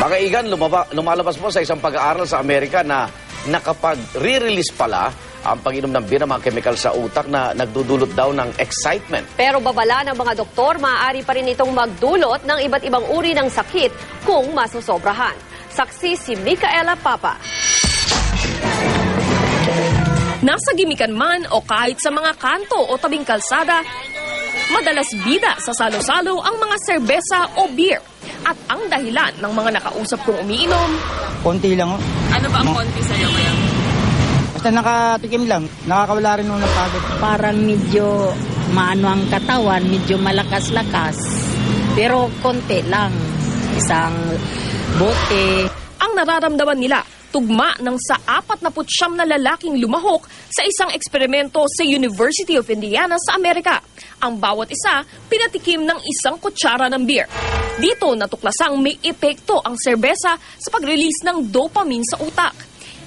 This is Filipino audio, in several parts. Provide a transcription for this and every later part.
Mga Igan, lumalabas po sa isang pag-aaral sa Amerika na nakapag-re-release pala ang pag-inom ng beer ng mga chemical sa utak na nagdudulot daw ng excitement. Pero babala ng mga doktor, maaari pa rin itong magdulot ng iba't ibang uri ng sakit kung masosobrahan. Saksi si Micaela Papa. Nasa gimikan man o kahit sa mga kanto o tabing kalsada, madalas bida sa salo-salo ang mga serbesa o beer. At ang dahilan ng mga nakausap kong umiinom, Konti lang. ano ba ang konti sa'yo ngayon? Basta nakatikim lang. Nakakawala rin nung napagod. Parang medyo maano ang katawan, medyo malakas-lakas. Pero konti lang. Isang bote. Ang nararamdaman nila, tugma ng sa 49 na lalaking lumahok sa isang eksperimento sa University of Indiana sa Amerika. Ang bawat isa, pinatikim ng isang kutsara ng beer. Dito natuklasang may epekto ang serbesa sa pag-release ng dopamine sa utak.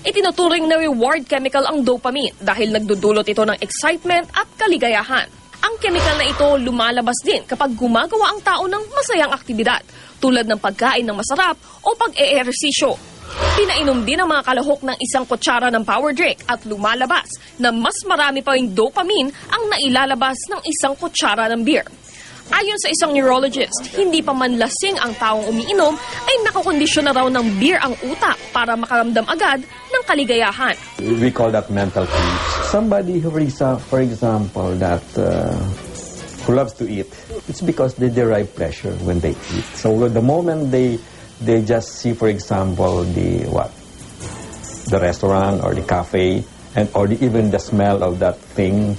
Itinuturing na reward chemical ang dopamine dahil nagdudulot ito ng excitement at kaligayahan. Ang chemical na ito lumalabas din kapag gumagawa ang tao ng masayang aktibidad tulad ng pagkain ng masarap o pag-eehersisyo. Pinainom din ang mga kalahok ng isang kutsara ng power drink at lumalabas na mas marami pa ring dopamine ang nailalabas ng isang kutsara ng beer. Ayon sa isang neurologist, hindi pa man lasing ang taong umiinom ay nakakondisyon na raw ng beer ang utak para makaramdam agad ng kaligayahan. We call that mental peace. Somebody who, for example, that who loves to eat, it's because they derive pleasure when they eat. So the moment they just see, for example, the restaurant or the cafe, or even the smell of that thing,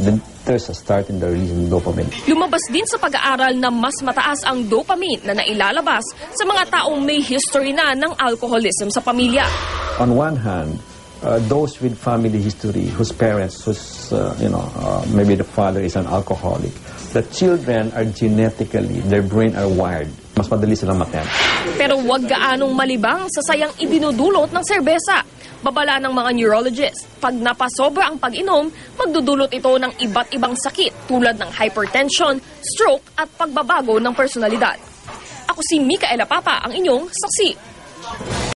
then there's a start in the release of dopamine. Lumabas din sa pag-aaral na mas mataas ang dopamine na nailalabas sa mga taong may history na ng alcoholism sa pamilya. On one hand, those with family history, whose parents, maybe the father is an alcoholic, the children are genetically, their brain are wired. Mas madali silang maten. Pero huwag gaanong malibang sa sayang idinudulot ng serbesa. Babala ng mga neurologist, pag napasobra ang pag-inom, magdudulot ito ng iba't ibang sakit tulad ng hypertension, stroke at pagbabago ng personalidad. Ako si Micaela Papa, ang inyong saksi.